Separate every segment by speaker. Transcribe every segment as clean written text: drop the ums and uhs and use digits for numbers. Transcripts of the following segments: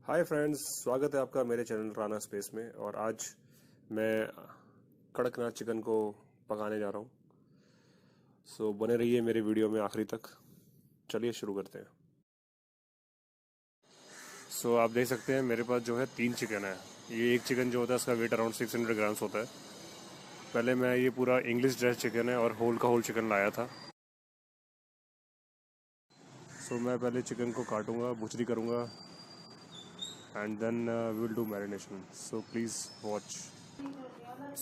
Speaker 1: Hi friends, स्वागत है आपका मेरे चैनल राना स्पेस में। और आज मैं कड़कनाथ चिकन को पकाने जा रहा हूँ। सो बने रहिए मेरे वीडियो में आखिरी तक। चलिए शुरू करते हैं। सो आप देख सकते हैं मेरे पास जो है 3 चिकन है। ये एक चिकन जो होता है उसका वेट अराउंड 600 ग्राम्स होता है। पहले मैं ये पूरा इंग्लिश ड्रेस चिकन है और होल का होल चिकन लाया था। सो मैं पहले चिकन को काटूंगा, बुचरी करूँगा and then will do marination. So please watch.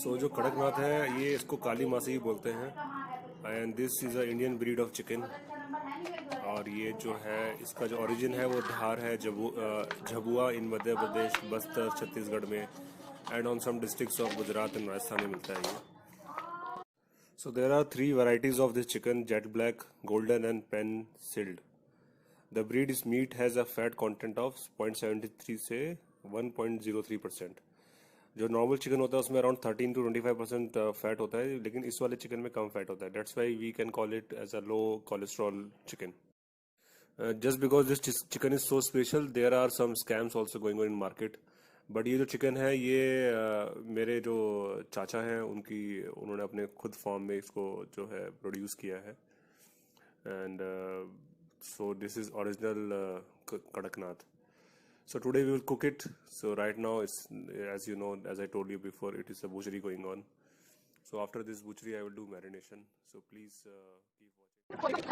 Speaker 1: So जो कड़कनाथ है ये इसको काली मासी ही बोलते हैं and this is a Indian breed of chicken. और ये जो है इसका जो ओरिजिन है वो धार है, झबुआ इन मध्य प्रदेश, बस्तर छत्तीसगढ़ में and on some districts of Gujarat and Rajasthan में मिलता है ये। So there are 3 varieties of this chicken: jet black, golden and pencilled. The breed is meat has a fat content of 0.73 से 1.03%। जो नॉर्मल चिकन होता है उसमें अराउंड 13 to 25% फैट होता है, लेकिन इस वाले चिकन में कम फैट होता है। That's why we can call it as a low cholesterol chicken. Just because this chicken is so special, there are some scams also going on in market. But ये जो चिकन है ये मेरे जो चाचा हैं उन्होंने अपने खुद फार्म में इसको जो है प्रोड्यूस किया है। And so this is original Kadaknath. So today we will cook it. So right now it's, as you know, as I told you before, it is a butchery going on. So after this butchery I will do marination. So please keep watching.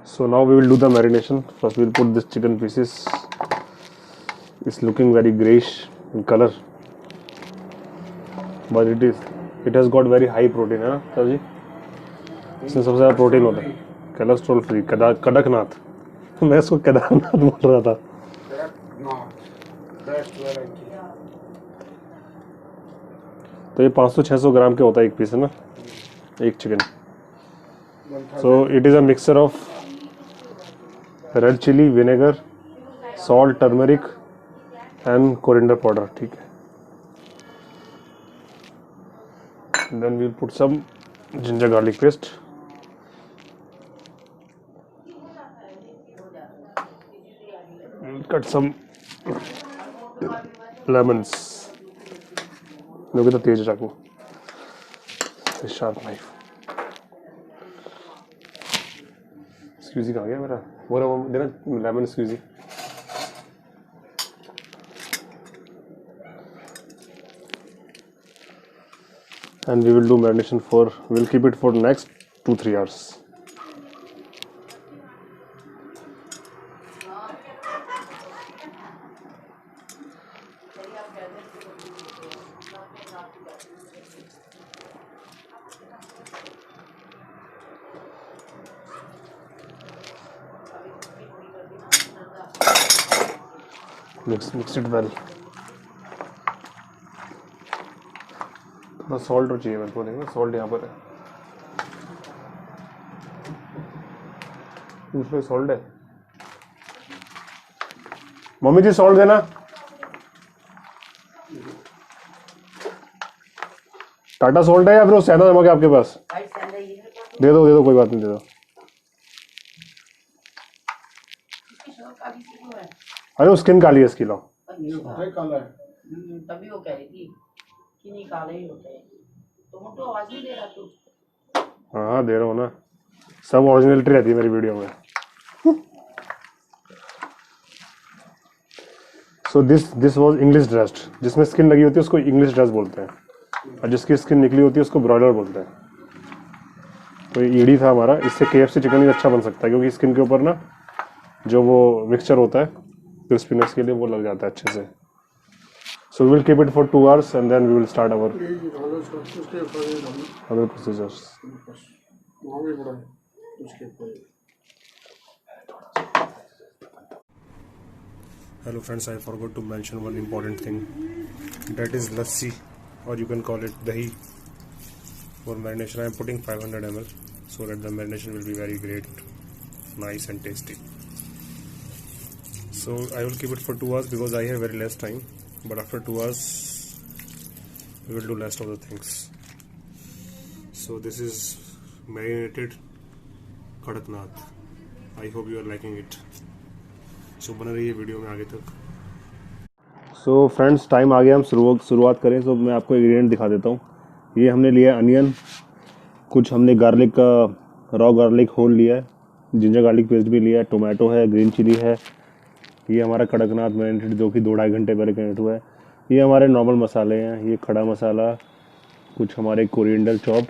Speaker 1: So now we will do the marination. First we will put this chicken pieces. It's looking very grayish in color, but it has got very high protein, है ना sir जी? इसमें सबसे ज़्यादा protein होता है। Cholesterol free Kadaknath. मैं इसको केदारनाथ बोल रहा था। तो ये 500-600 ग्राम के होता है एक पीस, है ना, एक chicken. So it is a mixture of red chilli, vinegar, salt, turmeric and coriander powder. ठीक है, then we put some ginger garlic paste, cut some lemons. लोगे तो तेज चाकू, शार्प नाइफ। स्क्यूजी कहाँ गया मेरा? वो देना lemon स्क्यूजी। And we will do marination we'll keep it for next 2-3 hours. Mix it well. थोड़ा सॉल्ट और चाहिए मेरे को, देखना सॉल्ट यहाँ पर है। उसमें सॉल्ट है। मम्मी जी सॉल्ट देना। टाटा सॉल्ट है या फिर वो सैंडा नमक है आपके पास? दे दो कोई बात नहीं, दे दो। अरे वो स्किन काली है इसकी, लो।
Speaker 2: काला है तभी वो कह रही थी कि नहीं काले ही होते हैं। तो आवाज नहीं दे रहा तू?
Speaker 1: हाँ दे रहा हूँ ना, सब ओरिजिनलिटी रहती है मेरी वीडियो में। So this was English dressed. जिसमें स्किन लगी होती है उसको इंग्लिश ड्रेस बोलते हैं, और जिसकी स्किन निकली होती है उसको ब्रॉयलर बोलते हैं। तो ये ईडी था हमारा, इससे KFC चिकन भी अच्छा बन सकता है, क्योंकि स्किन के ऊपर ना जो वो मिक्सचर होता है क्रिस्पीनेस के लिए वो लग जाता है अच्छे से। So we will keep it for 2 hours and then we will start our other procedures. Hello friends, I forgot to mention one important thing, that is lassi, or you can call it dahi. For marination I am putting 500 ml so that the marination will be very great, nice and tasty. So I will keep it for 2 hours because I have very less time, but after 2 hours we will do rest of the things. So this is marinated kadaknath. I hope you are liking it. सो बने रहिए video में आगे तक। So friends, time आ गया, हम शुरुआत करें। सो मैं आपको इंग्रेडिएंट दिखा देता हूँ। ये हमने लिया अनियन, कुछ हमने गार्लिक का रॉ गार्लिक होल लिया है, जिंजर गार्लिक पेस्ट भी लिया है, टोमेटो है, ग्रीन चिली है, ये हमारा कड़कनाथ मैरिनेटेड जो कि 2-2.5 घंटे पहले मैरिनेट हुआ है। ये हमारे नॉर्मल मसाले हैं, ये खड़ा मसाला, कुछ हमारे कोरिएंडर चॉप,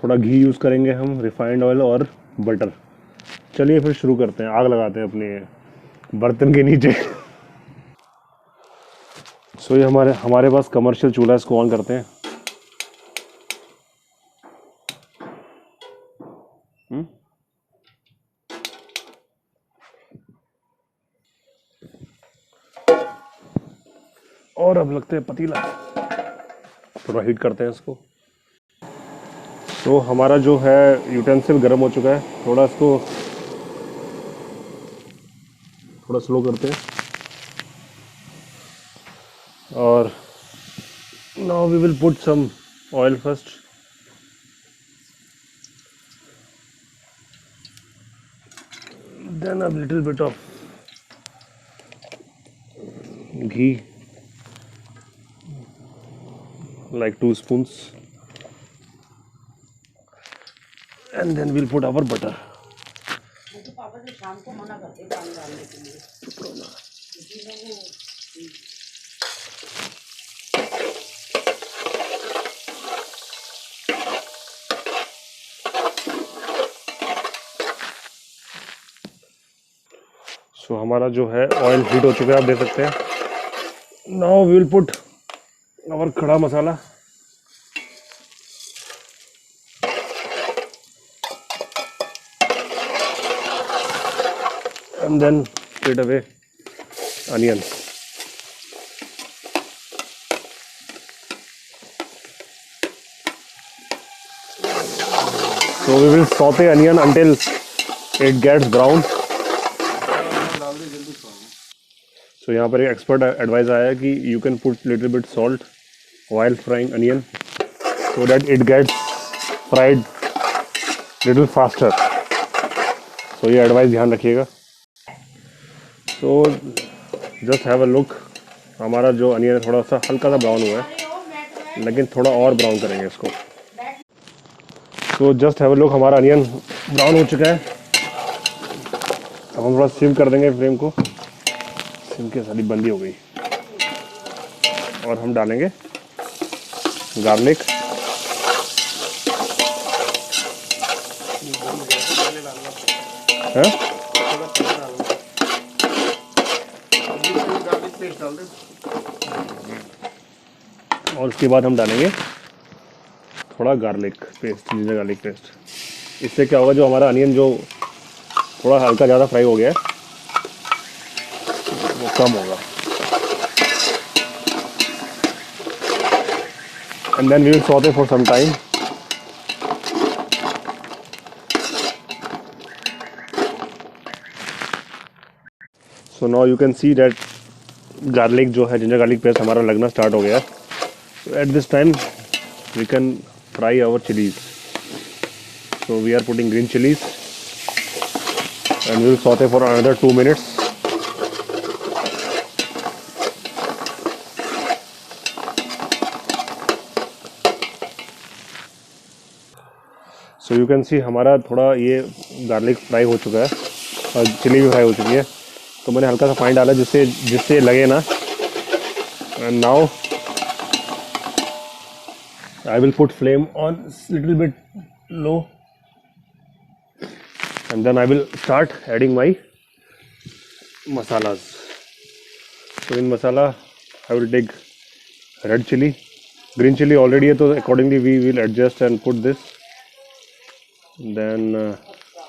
Speaker 1: थोड़ा घी यूज़ करेंगे हम, रिफाइंड ऑयल और बटर। चलिए फिर शुरू करते हैं, आग लगाते हैं अपने बर्तन के नीचे। सो ये हमारे पास कमर्शियल चूल्हा, इसको ऑन करते हैं। और अब लगते हैं पतीला, थोड़ा हीट करते हैं इसको। तो हमारा जो है यूटेंसिल गर्म हो चुका है, थोड़ा इसको थोड़ा स्लो करते हैं। और now we will put some oil first, then a little bit of ghee, like 2 spoons, and then we'll put our butter.
Speaker 2: तो पापा से शाम को मना करते हैं पानी डालने के लिए,
Speaker 1: सो हमारा जो है ऑयल हीट हो चुका है, आप देख सकते हैं। Now we will put our khada masala, and then straight away onion. So we will saute onion until it gets brown. So यहाँ पर एक एक्सपर्ट एडवाइस आया है कि you can put little bit salt while frying onion so that it gets fried little faster. So ये advice ध्यान रखिएगा। तो जस्ट हैव अ लुक, हमारा जो अनियन है थोड़ा सा हल्का सा ब्राउन हुआ है, लेकिन थोड़ा और ब्राउन करेंगे इसको। तो जस्ट हैव अ लुक, हमारा अनियन ब्राउन हो चुका है। अब हम थोड़ा सिम कर देंगे फ्लेम को, सिम की सारी बंदी हो गई। और हम डालेंगे गार्लिक, है और उसके बाद हम डालेंगे थोड़ा garlic paste, ginger garlic paste. इससे क्या होगा, जो हमारा अनियन जो थोड़ा हल्का ज़्यादा फ्राई हो गया है वो कम होगा। And then we will sauté for some time. So now you can see that garlic जो है, जिंजर गार्लिक पेस्ट हमारा लगना स्टार्ट हो गया है. So at this time we can fry our chilies. So we are putting green chilies and we will saute for another 2 minutes. So you can see हमारा थोड़ा ये गार्लिक फ्राई हो चुका है और चिली भी फ्राई हो चुकी है. तो मैंने हल्का सा पानी डाला जिससे लगे ना. And now I will put flame on little bit low and then I will start adding my masalas. So in masala I will take red chili, green chili already hai, so accordingly we will adjust and put this. Then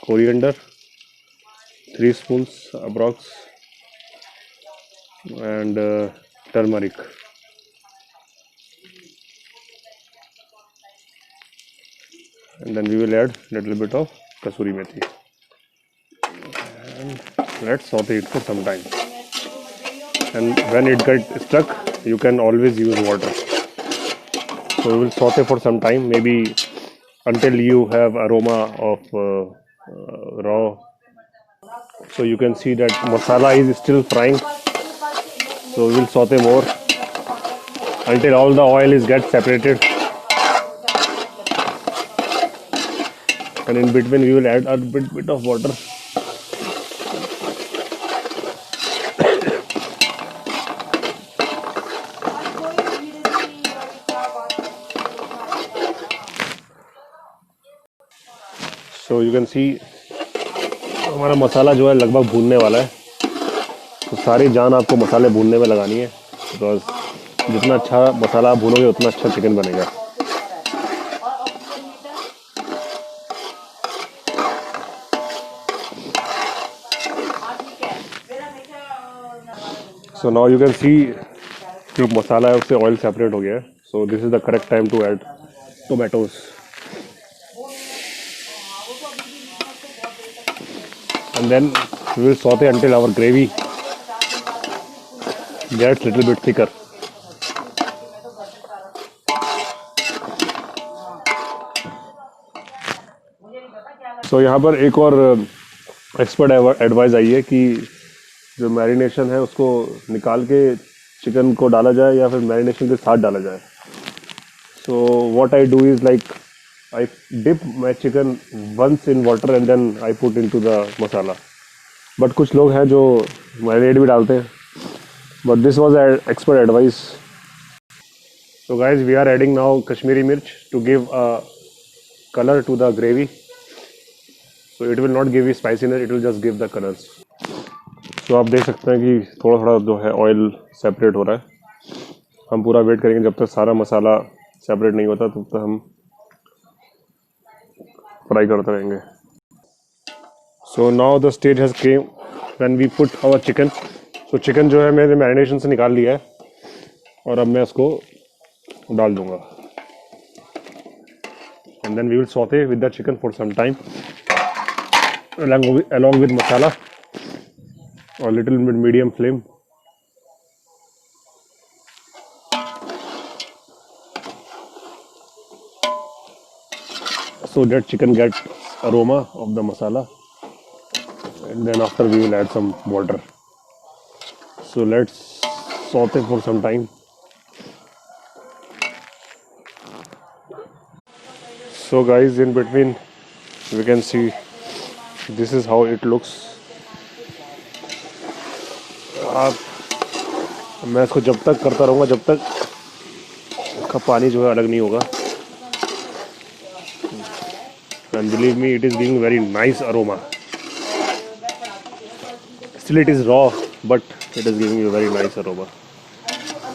Speaker 1: coriander 3 spoons approx and turmeric. And then we will add little bit of kasuri methi and let's saute it for some time. And when it gets stuck you can always use water. So we will saute for some time, maybe until you have aroma of raw. So you can see that masala is still frying, so we will saute more until all the oil is get separated. And in between we will add a bit of water. So you can see हमारा मसाला जो है लगभग भूनने वाला है. तो सारी जान आपको मसाले भूनने में लगानी है, बिकॉज जितना अच्छा मसाला आप भूनोगे उतना अच्छा चिकन बनेगा. So now you can see जो मसाला है उससे ऑयल सेपरेट हो गया है. So this is the correct time to add tomatoes. And then we will saute until our gravy gets little bit thicker. So यहाँ पर एक और एक्सपर्ट एडवाइस आई है कि जो मैरिनेशन है उसको निकाल के चिकन को डाला जाए या फिर मैरिनेशन के साथ डाला जाए. So what I do is like I dip my chicken once in water and then I put into the masala. But कुछ लोग हैं जो मैरिनेट भी डालते हैं. But this was an expert advice. So guys, we are adding now Kashmiri mirch to give a color to the gravy. So it will not give you spiciness, it will just give the colors. So आप देख सकते हैं कि थोड़ा थोड़ा जो है oil separate हो रहा है. हम पूरा वेट करेंगे जब तक सारा मसाला सेपरेट नहीं होता, तब तक हम फ्राई करते रहेंगे. So now the stage has came when we put our chicken. So chicken जो है मैंने मैरिनेशन से निकाल लिया है और अब मैं उसको डाल दूंगा. And then we will saute with the chicken for some time along with masala or little bit medium flame. So that chicken gets aroma of the masala. And then after we will add some water. So let's saute for some time. So guys, in between we can see this is how it looks. मैं इसको जब तक करता रहूँगा जब तक इसका पानी जो है अलग नहीं होगा. And believe me, it is giving very nice aroma. Still it is raw, but it is giving you very nice aroma.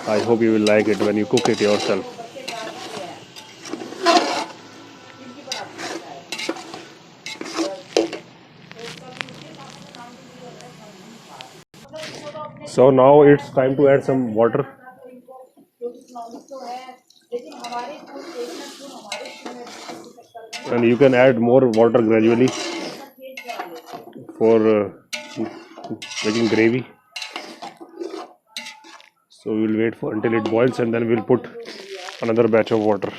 Speaker 1: I hope you will like it when you cook it yourself. So now it's time to add some water. And you can add more water gradually for making gravy. So we will wait for until it boils and then we'll put another batch of water.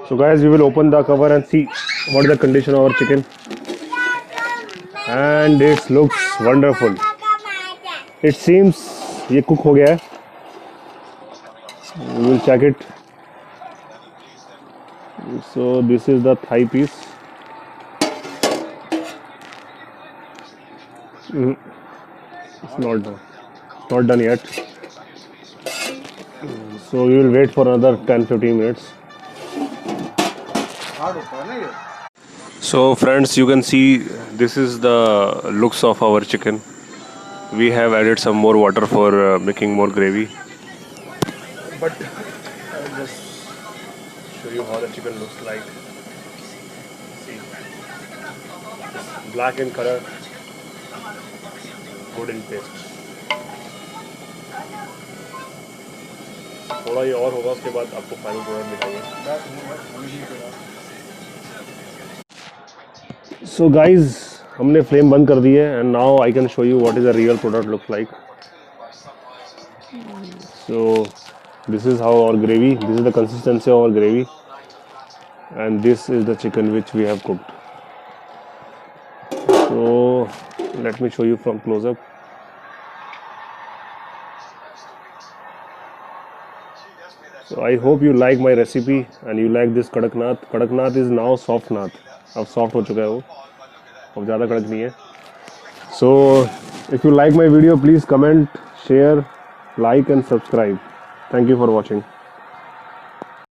Speaker 1: So guys, we will open the cover and see what is the condition of our chicken, and it looks wonderful. It seems ये cook हो गया है. We will check it. So this is the thigh piece. It's not done yet. So we will wait for another 10-15 minutes. So friends, you can see this is the looks of our chicken. We have added some more water for making more gravy. But I'll just show you how the chicken looks like. See, it's black in color, good in taste. थोड़ा ये और होगा, उसके बाद आपको final product दिखाएंगे. So guys, हमने flame बंद कर दी है and now I can show you what is the real product looks like. So this is how our gravy, this is the consistency of our gravy, and this is the chicken which we have cooked. So let me show you from close up. So I hope you like my recipe and you like this kadaknath. Kadaknath is now soft nath. अब soft हो चुका है वो, अब ज़्यादा कड़क नहीं है. So if you like my video, please comment, share, like and subscribe. Thank you for watching.